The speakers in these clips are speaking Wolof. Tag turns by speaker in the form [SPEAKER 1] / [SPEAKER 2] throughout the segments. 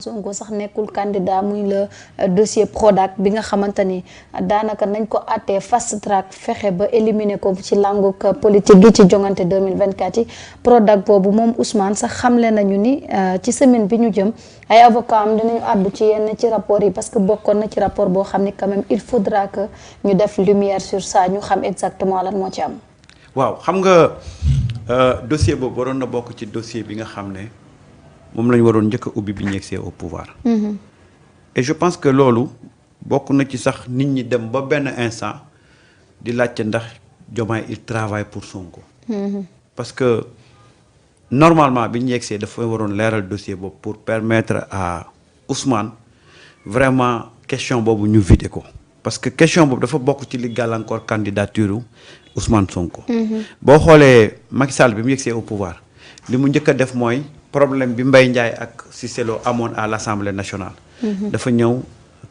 [SPEAKER 1] Sonko sax nekkul candidat muy le dossier Prodac bi nga xamante ni daanaka nañ ko àttee fast track fexe ba éliminer ko ci langu politique gi ci jongante 2024 yi Prodac boobu moom Ousmane sax xamle nañu ni ci semaine bi ñu jëm ay avocat am dinañu àddu ci yenn ci rapport yi parce que bokkoon na ci rapport boo xam ni quand même il faudra que ñu def lumière sur ça ñu xam exactement lan moo ci am.
[SPEAKER 2] waaw xam nga dossier boobu waroon na bokk ci dossier bi nga xam ne moom la ñu waroon njëkk a ubbi bi ñu yegsee au pouvoir. Et je pense que loolu bokk na ci sax nit ñi dem ba benn instant di laajte ndax Diomaye il travaille pour Sonko. Parce que normalement bi ñu yegsee dafa waroon leeral dossier boobu pour permettre à Ousmane vraiment question boobu ñu vider ko. Parce que question boobu dafa bokk ci li gàllankoor candidature Ousmane Sonko. boo xoolee Macky Sall bi mu yegsee au pouvoir li mu njëkk a def mooy. problème bi Mbaye Ndiaye ak Cissé Lo amoon à l'Assemblée nationale. dafa ñëw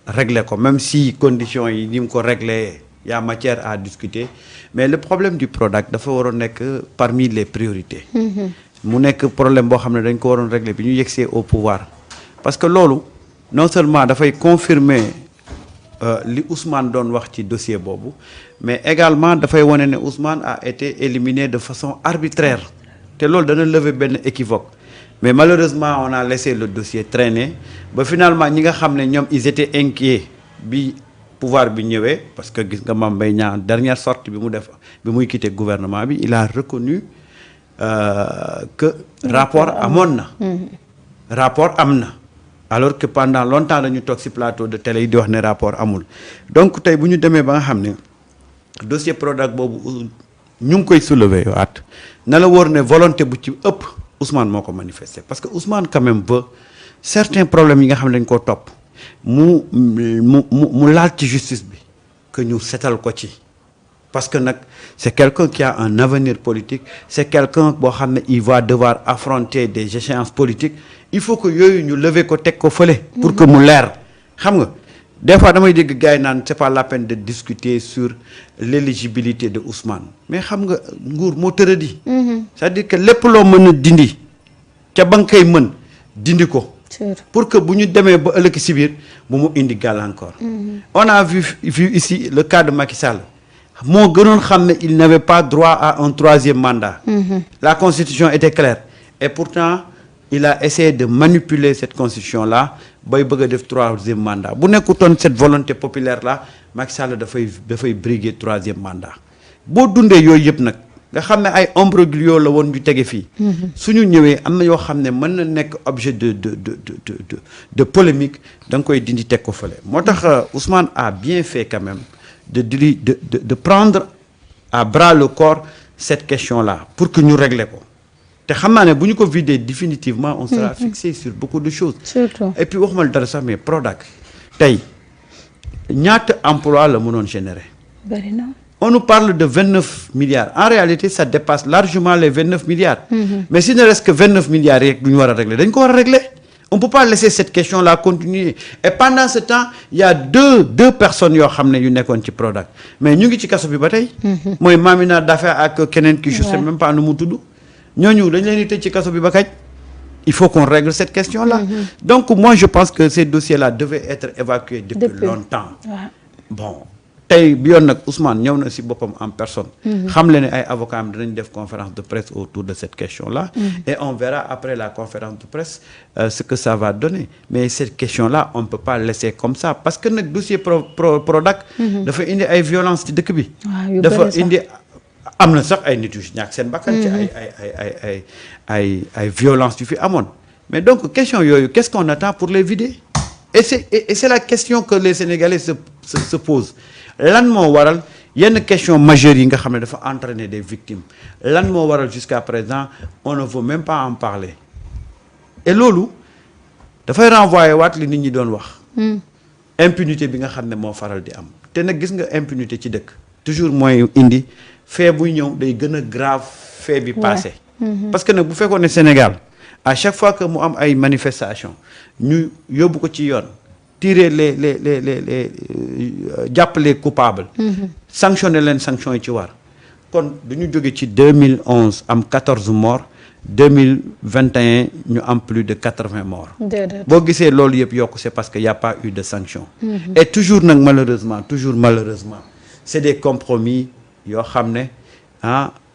[SPEAKER 2] régler ko même si conditions yi ni mu ko régler y a matière à discuter mais le problème du Prodac dafa waroon nekk parmi les priorités. mu nekk problème boo xam ne dañ ko waroon régler bi ñu yegsee au pouvoir parce que loolu non seulement dafay confirmer li Ousmane doon wax ci dossier boobu mais également dafay wane ne Ousmane a été éliminé de façon arbitraire te loolu dana lever benn équivoque. Mais malheureusement on a laissé le dossier traîner ba finalement ñi nga xam ne ñoom ils étaient inquiets bi pouvoir bi ñëwee parce que gis nga Mame Mbaye Niang dernière sortie bi mu def bi muy quitter gouvernement bi il a reconnu que rapport amoon na. rapport am na alors que pendant longtemps dañu toog ci plateau de télé yi di wax ne rapport amul donc tey bu ñu demee ba nga xam ne dossier Prodac boobu ñu ngi koy soulever waat na la wóor ne volonté bu ci ëpp. Ousmane moo ko manifesté parce que Ousmane quand même veut certains problèmes yi nga xam ne dañ koo topp mu laal ci justice bi que ñu setal ko ci parce que nag c'est quelqu'un qui a un avenir politique c'est quelqu'un boo xam ne il va devoir affronter des échéances politiques il faut que yooyu ñu lever ko teg ko fële pour que mu leer xam nga des fois damay dégg gars yi naan c'est pas la peine de discuter sur l'éligibilité de Ousmane mais xam nga nguur moo tëradi. c'est-à-dire que lépp loo mën a dindi ca ba nga koy mën dindi ko. pour que bu ñu demee ba ëllëg si biir bu mu indi gàllankoor. on a vu ici le cas de Macky Sall moo gënoon xam ne il n'avait pas droit à un troisième mandat. La constitution était claire et pourtant il a essayé de manipuler cette constitution là. bay bëgg a def troisième mandat bu nekkutoon cette volonté populaire là Macky Sall dafay briguer troisième mandat boo dundee yooyu yëpp nag nga xam ne ay imbroglio la woon ñu tege fii. suñu ñëwee am na yoo xam ne mën na nekk objet de polémique da nga koy dindi teg ko fële moo tax Ousmane a bien fait quand même de prendre à bras le corps cette question là pour que ñu régler ko. te xam naa ne bu ñu ko vider définitivement on sera fixé sur beaucoup de choses. Surtout. Et puis waxuma dara sax mais Prodac tey ñaata emploi la mënoon générer.
[SPEAKER 1] bari na.
[SPEAKER 2] On nous parle de 29 milliards en réalité ça dépasse largement les 29 milliards. Mais s'il ne reste que 29 milliards rek du ñu war a régler dañ ko war a régler. On peut pas laisser cette question là continuer et pendant ce temps il y a deux personnes yoo xam ne yu nekkoon ci Prodac mais ñu ngi ci kaso bi ba tey. mooy Mamina Daffé ak keneen ki je sais même pas nu mu tudd. ñooñu dañ leen di tëj ci kaso bi ba kañ il faut qu'on règle cette question là donc moi je pense que ces dossiers là devaient être évacués depuis longtemps bon tey bi yoon nag Ousmane ñëw na si boppam en personne xam le ne ay avocats am dinañ def conférence de presse autour de cette question là et on verra après la conférence de presse ce que ça va donner mais cette question là on ne peut pas laisser comme ça parce que nag dossier Prodac dafa indi ay violence ci dëkk bi dafa indi am na sax ay nit yu ñàkk seen bakkan ci ay violence yu fi amoon mais donc question yooyu qu'est-ce qu'on attend pour les vider et c'est la question que les Sénégalais se posent lan moo waral yenn question majeure yi nga xam ne dafa entraîner des victimes lan moo waral jusqu'à présent on ne veut même pas en parler et loolu dafay renvoyer waat li nit ñi doon wax impunité bi nga xam ne moo faral di am te nag gis nga impunité ci dëkk toujours mooy indi fait buy ñëw day gën a grave fait bi passé parce que nag bu fekkoon ne Sénégal à chaque fois que mu am ay manifestations ñu yóbbu ko ci yoon tirer les jàpp les coupables sanctionner leen sanctions yi ci war kon du ñu jóge ci 2011 am 14 morts 2021 ñu am plus de 80 morts. boo gisee loolu yëpp yokk c'est parce que y a pas eu de sanction. Et toujours nag malheureusement c'est des compromis yoo xam ne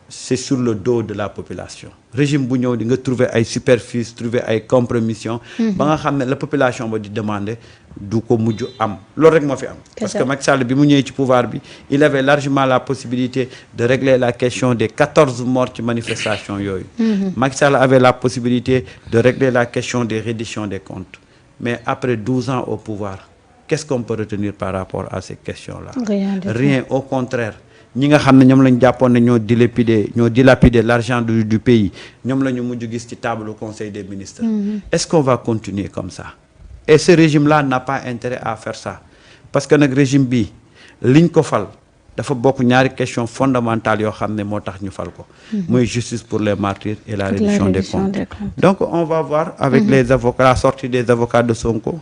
[SPEAKER 2] c'est sur le dos de la population. Régime bu ñëw di nga trouver ay superficie trouver ay compromission ba nga xam ne la population ba di demander du ko mujj am loolu rek moo fi am. parce que Macky Sall bi mu ñëwee ci pouvoir bi il avait largement la possibilité de régler la question des 14 morts ci manifestation yooyu. Macky Sall avait la possibilité de régler la question des redditions des comptes mais après 12 ans au pouvoir qu'est-ce qu'on peut retenir par rapport à ces questions-là? Rien, au contraire. ñi nga xam ne ñoom lañ jàppoon ne ñoo dilapider l'argent du pays ñoom la ñu mujj gis ci table au conseil des ministres. Est-ce qu'on va continuer comme ça? Et ce régime-là n'a pas intérêt à faire ça parce que nag régime bi liñ ko fal dafa bokk ñaari question fondamentale yoo xam ne moo tax ñu fal ko. mooy justice pour les martyrs et la reddition des comptes. Donc on va voir avec les avocats, la sortie des avocats de Sonko.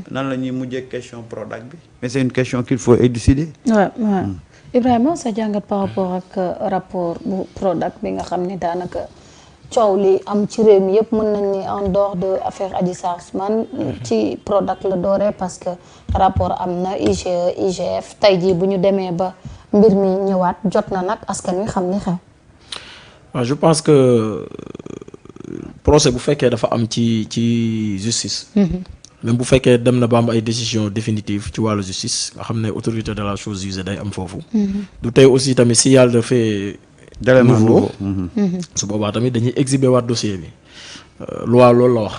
[SPEAKER 2] nan la ñuy mujjee question Prodac bi mais c'est une question qu'il faut élucider.
[SPEAKER 1] Ibrahima sa jàngat par rapport ak rapport bu Prodac bi nga xam ne daanaka coow li am ci réew mi yëpp mën nañ ni en dehors de affaire Adji Sarr Ousmane ci Prodac la dooree parce que rapport am na IGE IGF tey jii bu ñu demee ba mbir mi ñëwaat jot na nag askan wi xam ni xew.
[SPEAKER 3] waaw je pense que procès bu fekkee dafa am ci justice. même bu fekkee dem na ba am ay décisions définitives ci wàllu justice nga xam ne autorité de la chose jugée day am foofu. du tey aussi tamit si yàlla dafay nouveau su boobaa tamit dañuy exhiber waat dossier bi loi loolu la wax.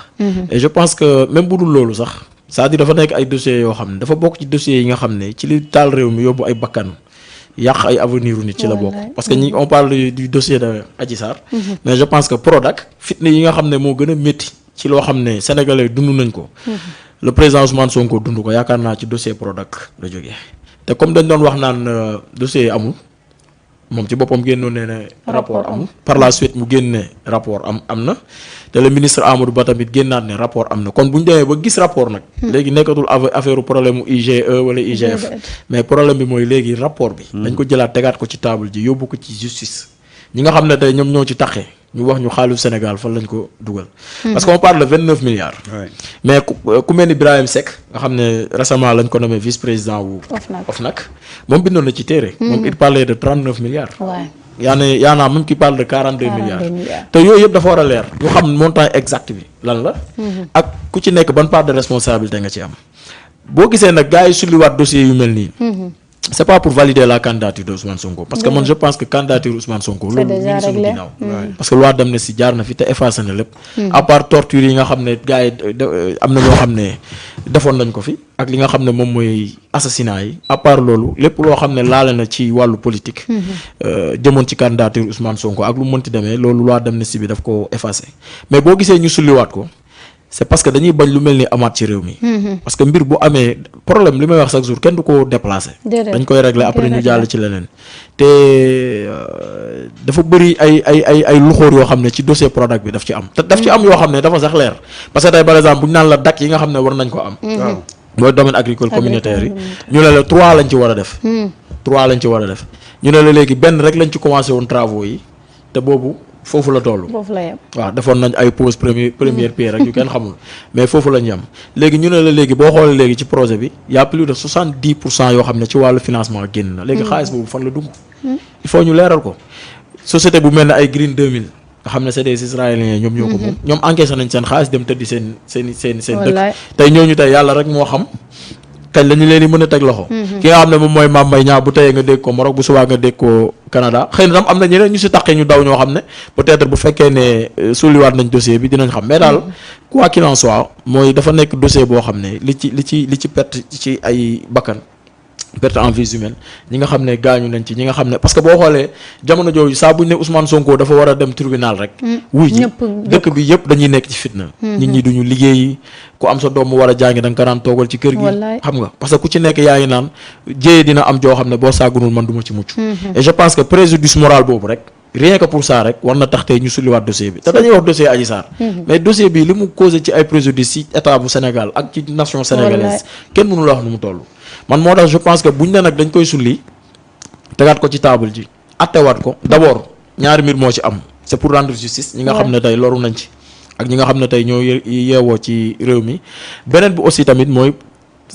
[SPEAKER 3] Et je pense que même bu dul loolu sax c'est-à-dire dafa nekk ay dossiers yoo xam ne dafa bokk ci dossiers yi nga xam ne ci li taal réew mi yóbbu ay bakkan yàq ay avenir u nit ci la bokk. parce que on parle du dossier de Adji Sarr. mais je pense que Prodac fitna yi nga xam ne moo gën a métti. ci loo xam ne sénégalais dund nañ ko. le président Ousmane Sonko dund ko yaakaar naa ci dossier Prodac la jógee te comme dañ doon wax naan dossier yi amul moom ci boppam génnoon ne rapport amul. par la suite mu génne rapport am na te le ministre Amadou Ba tamit génnaat ne rapport am na kon bu ñu demee ba gis rapport nag. léegi nekkatul affaire problème mu IGE wala IGF. mais problème bi mooy léegi rapport bi. dañ ko jëlaat tegaat ko ci table ji yóbbu ko ci justice ñi nga xam ne tey ñoom ñoo ci taqee. ñu wax ñu xaalis Sénégal fan lañ ko dugal. parce qu'on parle de 29 milliards. mais ku mel ni Birahim Seck nga xam ne récemment lañ ko nommé vice-président wu OFNAC moom bindoon na ci téere. moom il parlait de 39 milliards. yaa naa même qui parle de 42 milliards. te yooyu yëpp dafa war a leer. ñu xam montant exact bi lan la. ak ku ci nekk ban part de responsabilité nga ci am. boo gisee nag gars yi sulliwaat dossier yu mel nii. c'est pas pour valider la candidature de Ousmane Sonko parce que man je pense que candidature Ousmane Sonko loolu ñu ngi suñu ginnaaw parce que loi d'amnistie jaar na fi te effacé na lépp à part torture yi nga xam ne gars yi am na ñoo xam ne defoon nañ ko fi ak li nga xam ne moom mooy assassinat yi à part loolu lépp loo xam ne laale na ci wàllu politique jëmoon ci candidature Ousmane Sonko ak lu mu mënti demee loolu loi d'amnistie bi daf ko effacé mais boo gisee ñu sulliwaat ko c'est parce que dañuy bañ lu mel ni amaat ci réew mi. parce que mbir bu amee problème li may wax chaque jour kenn du ko déplacer. dañ koy régler après ñu jàll ci leneen. te dafa bëri ay luxóor yoo xam ne ci dossier Prodac bi daf ci am. te daf ci am yoo xam ne dafa sax leer parce que tey par exemple bu ñu naan la DAC yi nga xam ne war nañ ko am. mooy domaine agricole communautaire yi. ñu ne la 3 lañ ci war a def. 3 lañ ci war a def ñu ne la léegi benn rek lañ ci commencé woon travaux yi te boobu. foofu la toll. foofu la yem waaw defoon nañ ay pause première pierre rek yu kenn xamul mais foofu la ñu yem léegi ñu ne la léegi boo xoolee léegi ci projet bi y a plus de 70% yoo xam ne ci wàllu financement génn na. léegi xaalis boobu fan la dugg. il faut ñu leeral ko. société bu mel ne ay Green 2000 nga xam ne c'est des israéliens ñoom ñoo ko moom. ñoom encaissé nañ seen xaalis dem tëddi seen dëkk. tey ñooñu tey yàlla rek moo xam. kañ la ñu leen di mën a teg loxo. ki nga xam ne moom mooy Mame Mbaye Niang bu teyee nga dégg ko Maroc bu subaa nga dégg ko Canada xëy na tam am na ñeneen ñu si taqee ñu daw ñoo xam ne peut-être bu fekkee ne sulliwaat nañ dossier bi dinañ xam mais daal quoi qu'il en soit mooy dafa nekk dossier boo xam ne li ci perte ci ay bakkan perte en vies humaines ñi nga xam ne gaañu nañ ci ñi nga xam ne parce que boo xoolee jamono jooju saa buñ ne Ousmane Sonko dafa war a dem tribunal rek. wuy ji dëkk bi yëpp dañuy nekk ci fitna. nit ñi duñu liggéeyi ku am sa doom mu war a jàngi da nga ko daan toogal ci kër gi. xam nga parce que ku ci nekk yaa ngi naan jéyee dina am joo xam ne boo saagunul man du ma ci mucc. et je pense que préjudice moral boobu rek. rien que pour ça rek war na tax tey ñu sulliwaat dossier bi te dañuy wax dossier Adji Sarr. mais dossier bi li mu causé ci ay préjudice ci état bu Sénégal ak ci nation sénégalaise kenn mënu la wax nu mu toll. man moo tax je pense que buñ ne nag dañ koy sulli tegaat ko ci table ji attewaat ko d'abord ñaari mbir moo ci am c'est pour rendre justice ñi nga xam ne tey loru nañ ci ak ñi nga xam ne tey ñoo yeewoo ci réew mi. beneen bi aussi tamit mooy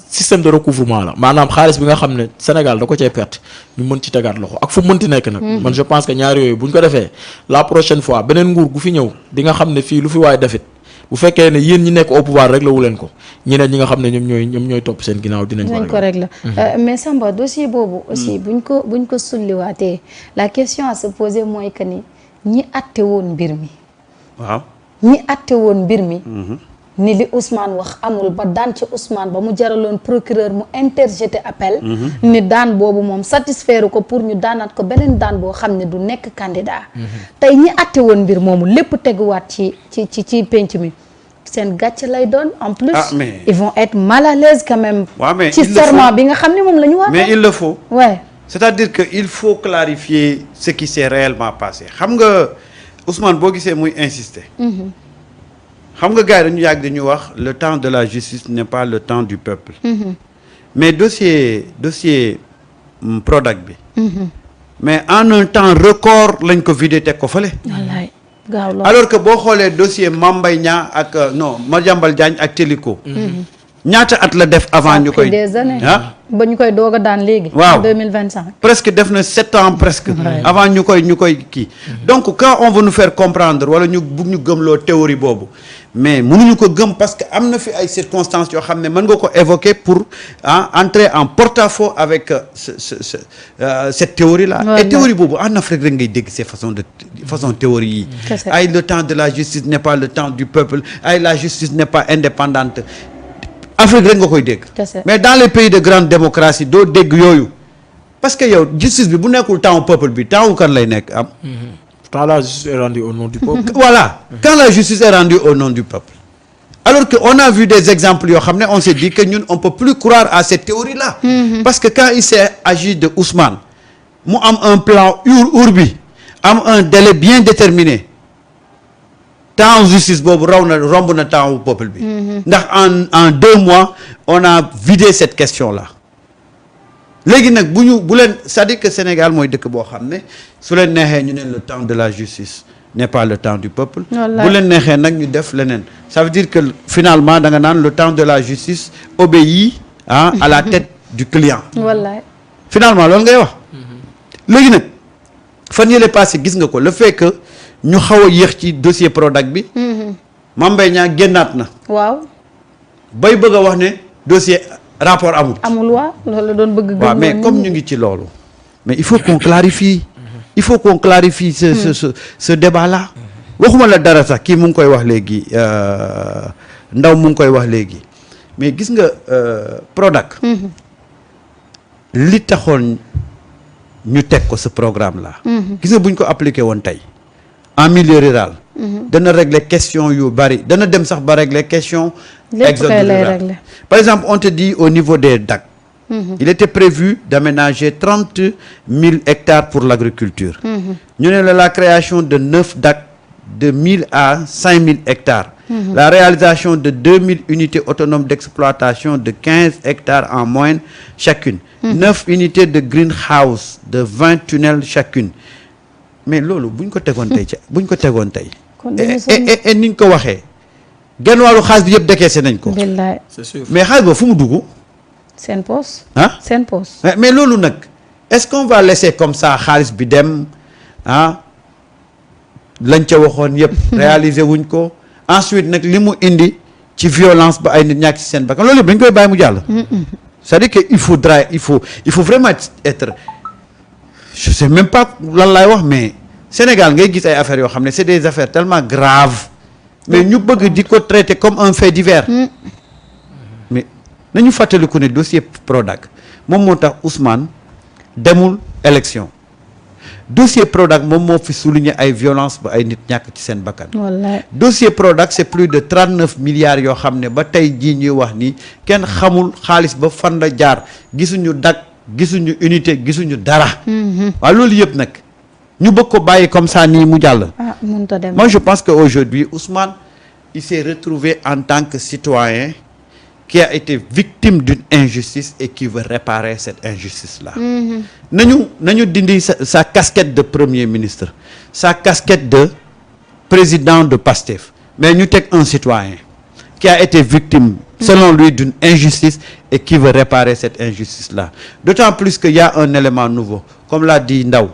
[SPEAKER 3] système de recouvrement la maanaam xaalis bi nga xam ne Sénégal da ko cee perte ñu mën ci tegaat loxo ak fu mënti nekk nag. man je pense que ñaar yooyu bu ñu ko defee la prochaine fois beneen nguur gu fi ñëw di nga xam ne fii lu fi waay defit bu fekkee ne yéen ñi nekk au pouvoir rek la wu leen ko ñeneen ñi nga xam ne ñoom ñooy topp seen ginnaaw dinañ
[SPEAKER 1] ko régler mais Samba dossier boobu aussi buñ ko sulliwaatee la question à se poser mooy que ni ñi atte woon mbir mi ni li Ousmane wax amul ba daan ci Ousmane ba mu jaraloon procureur mu interjeté appel ni daan boobu moom satisfaire ko pour ñu daanaat ko beneen daan boo xam ne du nekk candidat tey ñi atte woon mbir moomu lépp teguwaat ci penc mi seen gàcce lay doon en plus ils vont être mal à l'aise quand même ci serment bi nga xam ne moom la ñu wax
[SPEAKER 2] mais il le faut c'est-à-dire que il faut clarifier ce qui s'est réellement passé xam nga Ousmane boo gisee muy insister xam nga gars yi dañu yàgg dañuy wax le temps de la justice n'est pas le temps du peuple mais dossier Prodac bi mais en un temps record lañ ko vidé teg ko fële
[SPEAKER 1] wallaay gaaw lool
[SPEAKER 2] alors que boo xoolee dossier Mame Mbaye Niang ak Madiambal Diagne ak Téliko ñaata at la def avant ñu koy
[SPEAKER 1] des années ba ñu koy doog a daan léegi
[SPEAKER 2] waaw
[SPEAKER 1] 2025
[SPEAKER 2] presque def na 7 ans presque avant ñu koy kii donc quand on veut nous faire comprendre wala ñu bugg ñu gëmloo théorie boobu mais mënuñu ko gëm parce que am na fi ay circonstances yoo xam ne mën nga ko évoquer pour entrer en porte-à-faux avec cette théorie là et théorie boobu en Afrique rek ngay dégg ces façon théorie yi ay le temps de la justice n'est pas le temps du peuple ay la justice n'est pas indépendante Afrique rek nga koy dégg mais dans les pays de grande démocratie doo dégg yooyu parce que yow justice bi bu nekkul temps peuple bi temps kan lay nekk am
[SPEAKER 3] quand la justice est rendue au nom du peuple
[SPEAKER 2] voilà quand la justice est rendue au nom du peuple alors que on a vu des exemples yoo xam ne on s'est dit que ñun on peut plus croire à cette théorie là parce que quand il s'est agi de Ousmane mu am un plan urbi am un délai bien déterminé temps justice boobu romb na temps wu peuple bi ndax en 2 mois on a vidé cette question là léegi nag bu leen c'est-à-dire que Sénégal mooy dëkk boo xam ne su leen neexee ñu ne le temps de la justice n'est pas le temps du peuple bu leen neexee nag ñu def leneen ça veut dire que finalement da nga naan le temps de la justice obéit à la tête du client
[SPEAKER 1] wallaay
[SPEAKER 2] finalement loolu ngay wax léegi nag fan yële passé gis nga ko le fait que ñu xaw a yéex ci dossier Prodac bi Mame Mbaye Niang génnaat na
[SPEAKER 1] waaw
[SPEAKER 2] bay bëgg a wax ne dossier rapport amul
[SPEAKER 1] waaw loolu la doon bëgg
[SPEAKER 2] waaw mais comme ñu ngi ci loolu mais il faut qu'on clarifie ce débat là waxuma la dara sax kii mu ngi koy wax léegi Ndaw mu ngi koy wax léegi mais gis nga Prodac li taxoon ñu teg ko ce programme là gis nga bu ñu ko appliqué woon tey en milieu rural dana régler question yu bari dana dem sax ba régler question exode rural par exemple on te dit au niveau des DAC il était prévu d'aménager 30 000 hectares pour l'agriculture ñu ne la création de 9 DAC de 1000 à 5000 hectares la réalisation de 2000 unités autonomes d'exploitation de 15 hectares en moyenne chacune 9 unités de greenhouse de 20 tunnels chacune mais loolu buñ ko tegoon tey et niñ ko waxee genn wàllu xaalis bi yëpp décaissé nañ ko
[SPEAKER 3] c'est sûr
[SPEAKER 2] mais xaalis ba fu mu dugg
[SPEAKER 1] seen poche
[SPEAKER 2] seen poche mais loolu nag est-ce qu'on va laisser comme ça xaalis bi dem lañ ca waxoon yëpp réaliser wuñ ko ensuite nag li mu indi ci violence ba ay nit ñàkk ci seen bakkan loolu yëpp dañ koy bàyyi mu jàll c'est-à-dire que il faut vraiment être je sais même pas lan laay wax mais Sénégal ngay gis ay affaires yoo xam ne c'est des affaires tellement graves mais ñu bëgg di ko traiter comme un fait divers mais nañu fàttaliku ne dossier Prodac moom moo tax Ousmane demul élection dossier Prodac moom moo fi souligner ay violence ba ay nit ñàkk ci seen bakkan dossier Prodac c'est plus de 39 milliards yoo xam ne ba tey jii ñuy wax ni kenn xamul xaalis ba fan la jaar gisuñu DAC gisuñu unité gisuñu dara waaw loolu yëpp nag ñu bëgg ko bàyyi comme ça nii mu jàll moi je pense que aujourd'hui Ousmane il s'est retrouvé en tant que citoyen qui a été victime d'une injustice et qui veut réparer cette injustice là nañu dindi sa casquette de premier ministre sa casquette de président de PASTEF mais ñu teg un citoyen qui a été victime selon lui d'une injustice et qui veut réparer cette injustice-là d'autant plus qu'il y a un élément nouveau comme l'a dit Ndaw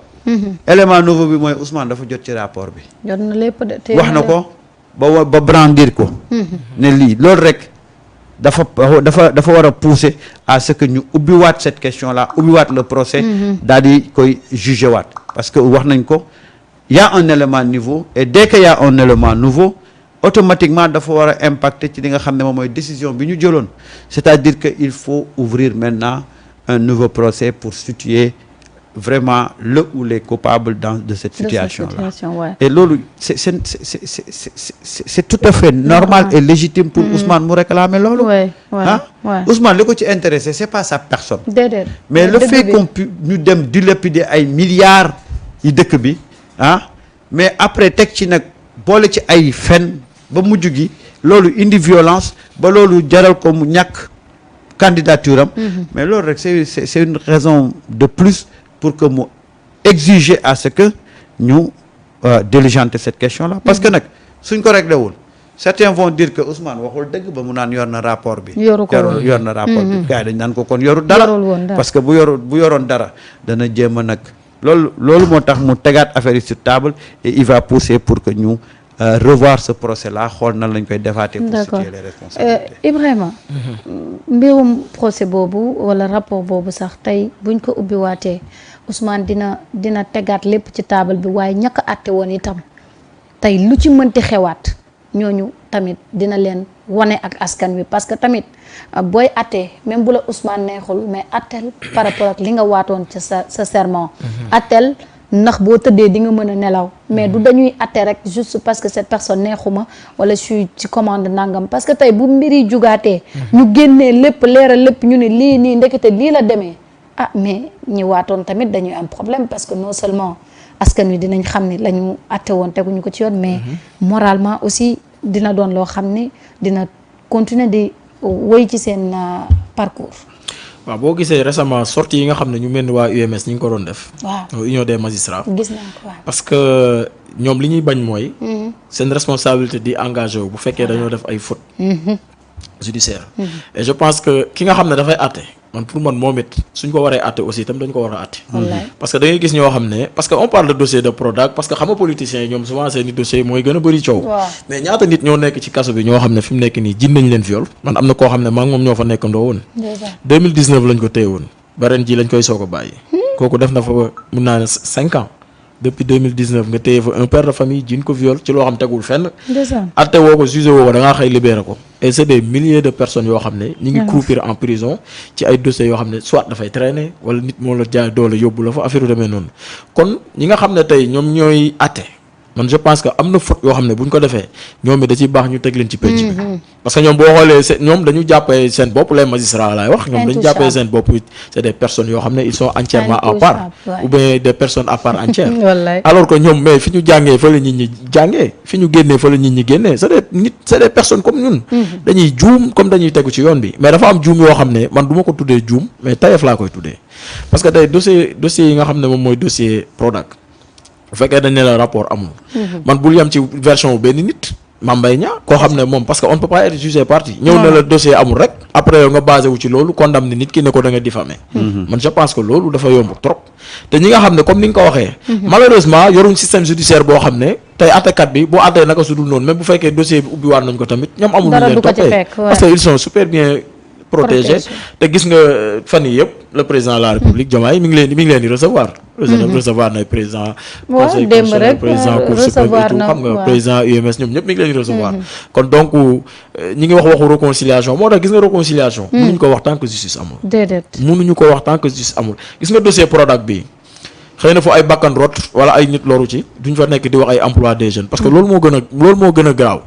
[SPEAKER 2] élément nouveau bi mooy Ousmane dafa jot ci rapport bi
[SPEAKER 1] jot na lépp de
[SPEAKER 2] wax na ko ba brandir ko ne lii loolu rek dafa war a pousser à ce que ñu ubbiwaat cette question-là ubbiwaat le procès daal di koy juger waat parce que wax nañ ko il y a un élément nouveau et dès qu'il y a un élément nouveau automatiquement dafa war a impacter ci li nga xam ne moom mooy décision bi ñu jëloon c'est-à-dire que il faut ouvrir maintenant un nouveau procès pour situer vraiment le ou les coupables de cette situation-là
[SPEAKER 1] ouais.
[SPEAKER 2] et loolu c'est tout à fait normal et légitime pour Ousmane mu réclamer loolu Ousmane li ko ci intéressé c'est pas sa personne mais le fait qu'on pu ñu dem dilapider ay milliards yi dëkk bi mais après teg ci nag boole ci ay fen ba mujj gi loolu indi violence ba loolu jaral ko mu ñàkk candidature am mais loolu rek c'est une raison de plus pour que mu exiger à ce que ñu diligenter cette question-là parce que nag suñ ko réglé wul certains vont dire que Ousmane waxul dëgg ba mu naan yor na rapport bi yor na rapport bi gars yi dañ naan ko kon yorul dara parce que bu yoroon dara dana jéem a nag loolu moo tax mu tegaat affaire yi sur table et il va pousser pour que ñu revoir ce procès-là xool nan lañ koy defaatee pour situer les responsabilités
[SPEAKER 1] Ibrahima mbirum procès boobu wala rapport boobu sax tey buñ ko ubbiwaatee Ousmane dina tegaat lépp ci table bi waaye ñàkk a àtte woon itam tey lu ci mënti xewaat ñooñu tamit dina leen wane ak askan wi parce que tamit booy àtte même bu la Ousmane neexul mais àttel par rapport ak li nga waatoon ci sa serment àttel ndax boo tëddee di nga mën a nelaw mais du dañuy àtte rek juste parce que cette personne neexuma wala je suis ci commande nangam parce que tey bu mbiri jugaatee ñu génnee lépp leeral lépp ñu ne lii nii ndekete lii la demee mais ñi waatoon tamit dañuy am problème parce que non seulement askan wi dinañ xam ne la ñu àtte woon teguñu ko ci yoon mais moralement aussi dina doon loo xam ne dina continuer di woy ci seen parcours.
[SPEAKER 3] waaw boo gisee récemment sortie yi nga xam ne ñu mel ni waa UMS ñu ngi ko doon def.
[SPEAKER 1] waaw
[SPEAKER 3] Union des magistrats.
[SPEAKER 1] gis naa ko waaw.
[SPEAKER 3] parce que ñoom li ñuy bañ mooy. seen responsabilité di engagé wu bu fekkee dañoo def ay fautes. judiciaire. et je pense que ki nga xam ne dafay àtte man pour man moom it suñ ko waree àtte aussi itam dañ ko war a àtte. parce que da ngay gis ñoo xam ne parce que on parle de dossier de Prodac parce que xam nga politiciens yi ñoom souvent seeni dossier mooy gën a bëri coow. mais ñaata nit ñoo nekk ci kaso bi ñoo xam ne fi mu nekk nii jiin nañ leen viol man am na koo xam ne maa ngi moom ñoo fa nekkandoo woon. 2019 lañ ko téye woon ba ren ji lañ koy soog a bàyyi. kooku def na fa mun naa ne 5 ans. depuis 2019 nga téye fa un père de famille jiin ko viol ci loo xam tegul fenn. atte woo ko jugé woo ko da ngaa xëy libéré ko. et c'est des milliers de personnes yoo xam ne. ñu ngi croupir en prison ci ay dossiers yoo xam ne soit dafay traîner wala nit moo la jaay doole yóbbu la fa affaire yu demee noonu. kon ñi nga xam ne tey ñoom ñooy atte man je pense que am na faute yoo xam ne bu ñu ko defee ñoom it da ciy baax ñu teg leen ci penc bi. parce que ñoom boo xoolee ñoom dañu jàppee seen bopp les magistrats laay wax. ñoom dañu jàppee seen bopp c'est des personnes yoo xam ne ils sont entièrement à part. ou bien des personnes à part entière. alors que ñoom mais fi ñu jàngee fa la nit ñi jàngee fi ñu génnee fa la nit ñi génnee c'est des personnes comme ñun. dañuy juum comme dañuy tegu ci yoon bi mais dafa am juum yoo xam ne man du ma ko tuddee juum mais tayef laa koy tuddee parce que tey dossier yi nga xam ne moom mooy dossier Prodac. bu fekkee dañ ne la rapport amul. man bul yam ci version bu benn nit. Mame Mbaye Niang koo xam ne moom parce que on ne peut pas être jugé parti. ñëw na la dossier amul rek. après yow nga basé wu ci loolu condamné nit ki ne ko da nga diffamé. man je pense que loolu dafa yomb trop. te ñi nga xam ne comme ni nga ko waxee. malheureusement yoruñ système judiciaire boo xam ne tey àttekat bi boo àttee naka su dul noonu même bu fekkee dossier bi ubbiwaat nañ ko tamit ñoom amul. lu leen toppee parce que ils sont super bien. protégé te gis nga fan yii yëpp le président de la république Diomaye mi ngi leen di recevoir. recevoir na président. conseil constitutionnel président cour suprême et tout xam nga président UMS ñoom ñëpp mi ngi leen di recevoir. kon donc ñi ngi wax waxu réconciliation moo tax gis nga réconciliation. mënuñu ko wax tant que justice amul. mënuñu ko wax tant que justice amul gis nga dossier Prodac bi. xëy na fu ay bakkan rot wala ay nit loru ci duñ fa nekk di wax ay emploi des jeunes parce que loolu moo gën a graaw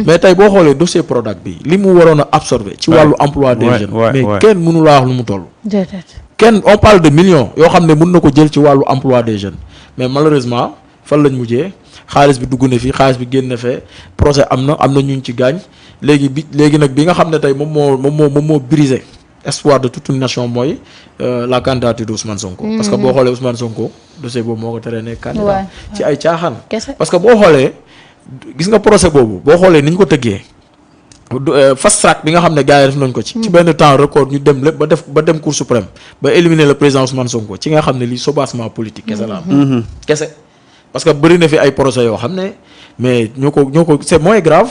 [SPEAKER 3] mais tey boo xoolee dossier Prodac bi li mu waroon a absorber ci wàllu emploi des jeunes mais kenn mënu laa wax lu mu toll kenn on parle de millions yoo xam ne mën na ko jël ci wàllu emploi des jeunes mais malheureusement fan lañ mujjee xaalis bi dugg na fi xaalis bi génn na fee procès am na ñuñ ci gaañ léegi nag bi nga xam ne tey moom moo brisé espoir de toute une nation mooy la candidature de Ousmane Sonko. parce que boo xoolee Ousmane Sonko dossier boobu moo ko teree nekk candidat ci ay caaxaan. parce que boo xoolee gis nga procès boobu boo xoolee ni ñu ko tëggee fast track bi nga xam ne gars yi def nañ ko ci benn temps record ñu dem lépp ba dem cour suprême ba éliminer le président Ousmane Sonko ci nga xam ne lii soubassement politique kese la am kese parce que bëri na fi ay procès yoo xam ne mais ñoo ko c'est moins grave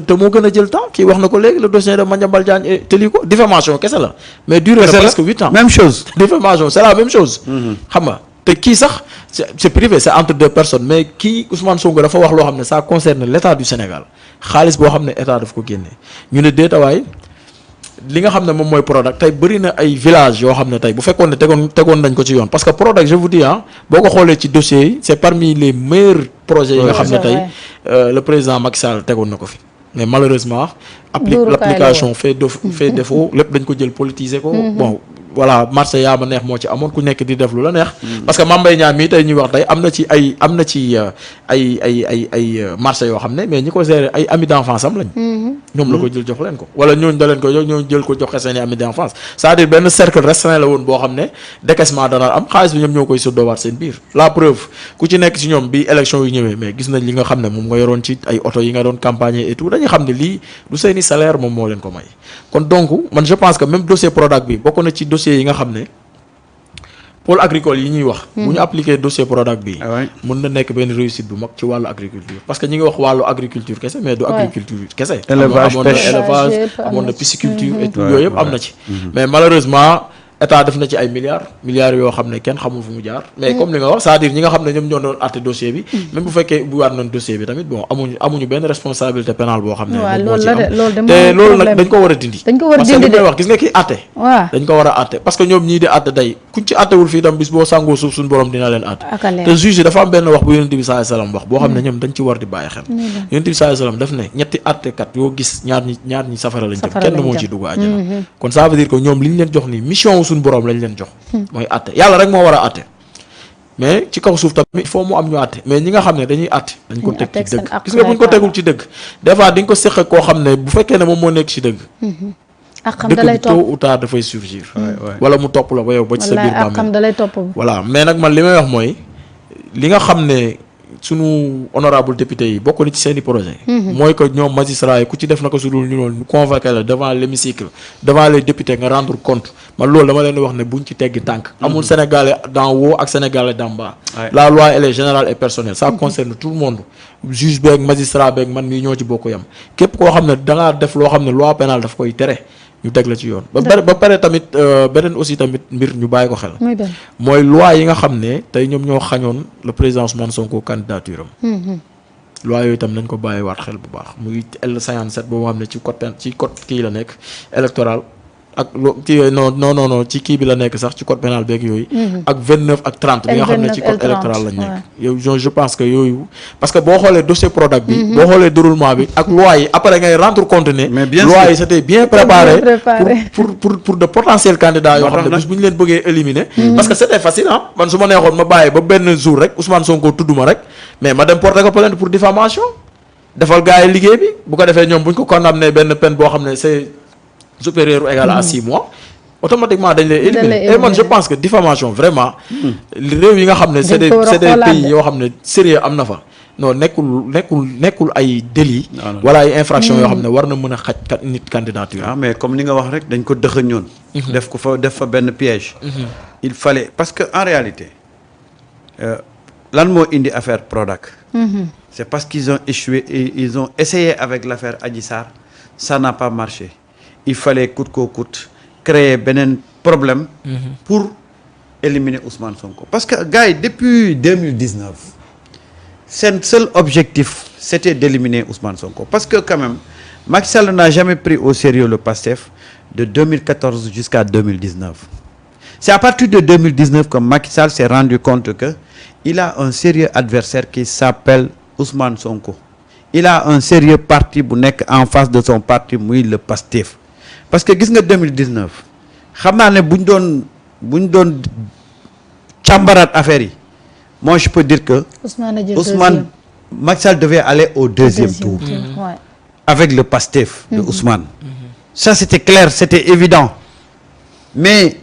[SPEAKER 3] te moo gën a jël temps kii wax na ko léegi le dossier de Madiambal Diagne teli ko diffamation kese la mais duré na presque 8 ans
[SPEAKER 2] même chose
[SPEAKER 3] diffamation c'est la même chose xam nga te kii sax c'est privé c'est entre deux personnes mais kii Ousmane Sonko dafa wax loo xam ne ça concerne l'état du Sénégal xaalis boo xam ne état daf ko génne ñu ne déetawaay li nga xam ne moom mooy Prodac tey bëri na ay villages yoo xam ne tey bu fekkoon ne tegoon nañ ko ci yoon parce que Prodac je vous dis boo ko xoolee ci dossiers yi c'est parmi les meilleurs projets yi nga xam ne tey le président Macky Sall tegoon na ko fi mais malheureusement l'application fait défaut lépp dañ ko jël politiser ko bon voilà marché yaa ma neex moo ci amoon ku nekk di def lu la neex parce que Mame Mbaye Niang mii tey ñuy wax tey am na ci ay marché yoo xam ne mais ñi ko gérer ay amis d'enfance am lañ ñoom la ko jël jox leen ko wala ñooñu da leen ko jox ñooñu jël ko joxe seen i amis d'enfance c'est-à-dire benn cercle restreint la woon boo xam ne décaissement dana am xaalis bi ñoom ñoo koy séddoowaat seen biir la preuve ku ci nekk ci ñoom bi élection yi ñëwee mais gis nañ li nga xam ne moom nga yoroon ci ay oto yi nga doon campagne et tout dañuy xam ne lii du seeni salaire moom moo leen ko may kon donc man je pense que même dossier Prodac bi bokk na ci dossier yi nga xam ne pôle agricole yi ñuy wax bu ñu appliqué dossier Prodac bi mën na nekk benn réussite bu mag ci wàllu agriculture parce que ñi ngi wax wàllu agriculture kese mais du agriculture kese
[SPEAKER 2] élevage
[SPEAKER 3] amoon na pisciculture et tout yooyu yëpp am na ci mais malheureusement état def na ci ay milliards yoo xam ne kenn xamul fu mu jaar mais comme li nga wax c'est-à-dire ñi nga xam ne ñoom ñoo doon àtte dossier bi même bu fekkee ubbiwaat nañ dossier bi tamit bon amuñu benn responsabilité pénale boo xam ne moo ci am te loolu nag dañ ko war a dindi parce que li may wax gis nga kii àtte dañ ko war a àtte parce que ñoom ñii di àtte day kuñ ci àttewul fii tam bis boo sàngoo suuf suñu borom dina leen àtte te juge dafa am benn wax bu yonent bi sallallahu alayhi wasallam wax boo xam ne ñoom dañ ci war di bàyyi xel yonent bi sallallahu alayhi wasallam daf ne ñetti àttekat yoo gis ñaar ñi safara lañ jëm kenn moo ci dugg àjjana kon ça veut dire que ñoom li ñu leen jox ni mission suñu borom lañ leen jox mooy àtte yàlla rek moo war a àtte mais ci kaw suuf tamit il faut mu am ñu àtte mais ñi nga xam ne dañuy àtte dañ ko teg ci dëgg gis nga buñ ko tegul ci dëgg des fois dañ ko séq ak koo xam ne bu fekkee ne moom moo nekk ci dëgg dëgg bi tôt ou tard dafay surgir wala mu topp la ba yow ba ci sa biir bàmmeel voilà mais nag man li may wax mooy li nga xam ne sunu honorable député yi bokk na ci seeni projet mooy que ñoom magistrats yi ku ci def na ko su dul ñu noonu ñu convoqué la devant l'hémicycle devant les députés nga rendre compte man loolu dama leen di wax ne buñ ci teggi tànk amul sénégalais d'en haut ak sénégalais d'en bas la loi elle est générale et personnelle ça concerne tout le monde juge beeg magistrat beeg man mii ñoo ci bokk yam képp koo xam ne dangaa def loo xam ne loi pénale daf koy tere ñu teg la ci yoon ba pare tamit beneen aussi tamit mbir ñu bàyyi ko xel mooy loi yi nga xam ne tey ñoom ñoo xañoon le président Ousmane Sonko candidature am loi yooyu itam nañ ko bàyyi waat xel bu baax muy L57 boobu xam ne ci code kii la nekk électoral ak non ci kii bi la nekk sax ci code pénal beeg yooyu ak 29 ak 30 bi nga xam ne ci code électoral lañ nekk yow je pense que yooyu parce que boo xoolee dossier Prodac bi boo xoolee déroulement bi ak loi yi après ngay rendre compte ne loi yi c'était bien préparé pour de potentiels candidats yoo xam ne bis bu ñu leen bëggee éliminer parce que c'était facile man su ma neexoon ma bàyyi ba benn jour rek Ousmane Sonko tudduma rek mais ma dem porter ko plainte pour diffamation defal gars yi liggéey bi bu ko defee ñoom bu ñu ko condamné benn peine boo xam ne c'est supérieur ou égal à 6 mois automatiquement dañ lay éliminer et man je pense que diffamation vraiment réew yi nga xam ne c'est des pays yoo xam ne sérieux am na fa non nekkul ay délit wala ay infraction yoo xam ne war na mën a xaj nit candidature
[SPEAKER 2] mais comme ni nga wax rek dañ ko dëxëñoon def fa benn piège il fallait parce que en réalité lan moo indi affaire Prodac c'est parce qu'ils ont échoué et ils ont essayé avec l'affaire Adji Sarr ça n'a pas marché il fallait coûte que coûte créer beneen problème pour éliminer Ousmane Sonko parce que gars yi depuis 2019 seen seul objectif c'était d'éliminer Ousmane Sonko parce que quand même Macky Sall n'a jamais pris au sérieux le PASTEF de 2014 jusqu'à 2019 c'est à partir de 2019 que Macky Sall s'est rendu compte que il a un sérieux adversaire qui s'appelle Ousmane Sonko il a un sérieux parti bu nekk en face de son parti muy le PASTEF parce que gis nga 2019 xam naa ne bu ñu doon càmbaraat affaire yi moi je peux dire que Ousmane Macky Sall devait aller au deuxième tour avec le PASTEF de Ousmane ça c'était clair c'était évident mais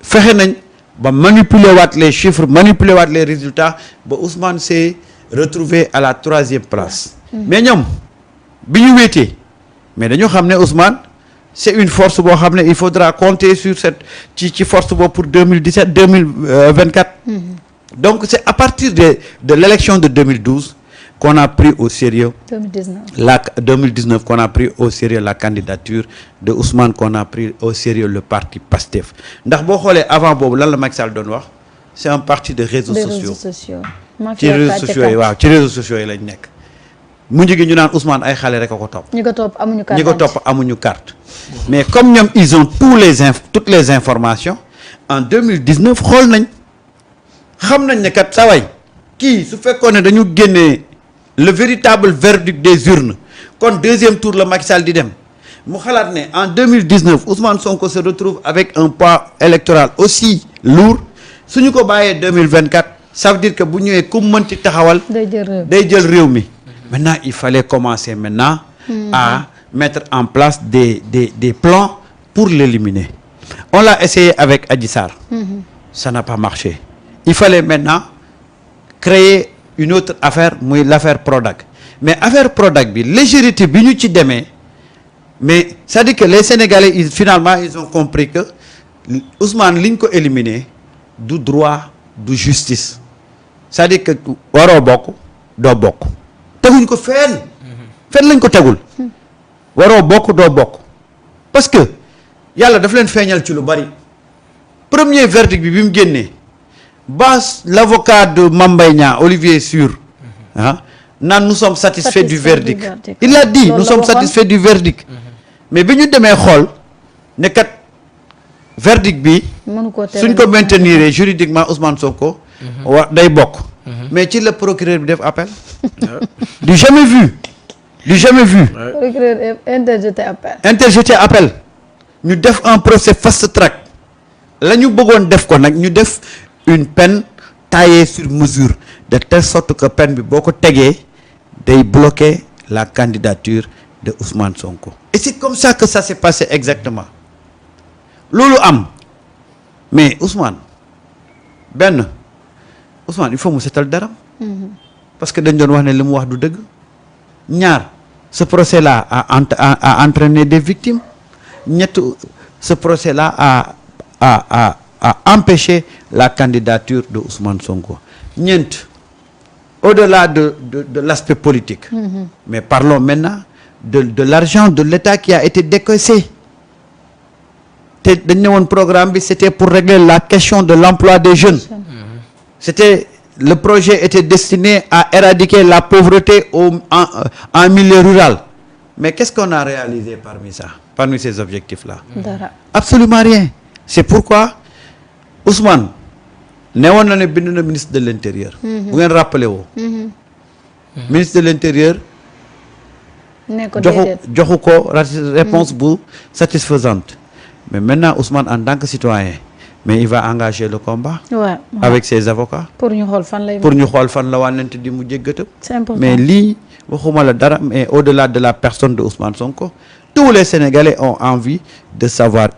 [SPEAKER 2] fexe nañ ba manipuler waat les chiffres manipuler waat les résultats ba Ousmane s'est retrouvé à la 3e place mais ñoom bi ñu wéetee mais dañoo xam ne Ousmane c'est une force boo xam ne il faudra compter sur cette ci force boobu pour 2017 2024. Donc c'est à partir de l'élection de 2012 qu'on a pris au sérieux 2019 qu'on a pris au sérieux la candidature de Ousmane, qu'on a pris au sérieux le parti PASTEF. ndax boo xoolee avant boobu lan la Macky Sall doon wax c'est un parti de réseaux sociaux ci réseaux sociaux yi waaw ci réseaux sociaux yi lañ nekk mujj gi ñu naan Ousmane ay xale rek a ko topp
[SPEAKER 1] ñi ko topp
[SPEAKER 2] amuñu carte mais comme ñoom ils ont toutes les informations en 2019 xool nañ xam nañ ne kat saway kii su fekkoon ne dañu génnee le véritable verdict des urnes kon deuxième tour la Macky Sall di dem mu xalaat ne en 2019 Ousmane Sonko se retrouve avec un poids électoral aussi lourd suñu ko bàyyee 2024 ça veut dire que bu ñëwee ku mënti taxawal day jël réew mi maintenant il fallait commencer maintenant à mettre en place des plans pour l'éliminer. On l'a essayé avec Adji Sarr. Ça n'a pas marché. Il fallait maintenant créer une autre affaire, muy l'affaire Prodac. Mais affaire Prodac bi légèreté bi ñu ci demee mais c'est-à-dire que les Sénégalais finalement ils ont compris que Ousmane li ñu ko éliminer du droit du justice c'est-à-dire que waroo bokk doo bokk teguñ ko fenn lañ ko tegul waroo bokk doo bokk parce que yàlla daf leen feeñal ci lu bari premier verdict bi mu génnee ba l'avocat de Mame Mbaye Niang Olivier Sur naan nous sommes satisfaits du verdict il a dit nous sommes satisfaits du verdict mais bi ñu demee xool ne kat verdict bi suñ ko maintenir juridiquement Ousmane Sonko day bokk mais ci le procureur bi def appel du jamais vu
[SPEAKER 1] procureur
[SPEAKER 2] interjeté appel ñu def un procès fast track la ñu bëggoon def ko nag ñu def une peine taillée sur mesure de telle sorte que peine bi boo ko tegee day bloquer la candidature de Ousmane Sonko et c'est comme ça que ça s'est passé exactement loolu am mais Ousmane il faut mu setal daram parce que dañ doon wax ne li mu wax du dëgg ñaar ce procès là a entraîné des victimes ñett ce procès là a empêché la candidature de Ousmane Sonko ñeent au-delà de l'aspect politique mais parlons maintenant de l'argent de l'État qui a été décaissé te dañ ne woon programme bi c'était pour régler la question de l'emploi des jeunes le projet était destiné à éradiquer la pauvreté en milieu rural mais qu'est-ce qu'on a réalisé parmi ces objectifs-là? Absolument rien. C'est pourquoi Ousmane ne woon na ne bind na ministre de l'Intérieur bu ngeen rappelé woo ministre de l'Intérieur joxu ko réponse bu satisfaisante mais maintenant Ousmane en tant que citoyen mais il va engager le combat avec ses avocats
[SPEAKER 1] pour ñu xool fan
[SPEAKER 2] la wànnante di mu jéggatam
[SPEAKER 1] c'est important
[SPEAKER 2] mais lii waxuma la dara mais au-delà de la personne de Ousmane Sonko tous les Sénégalais ont envie de savoir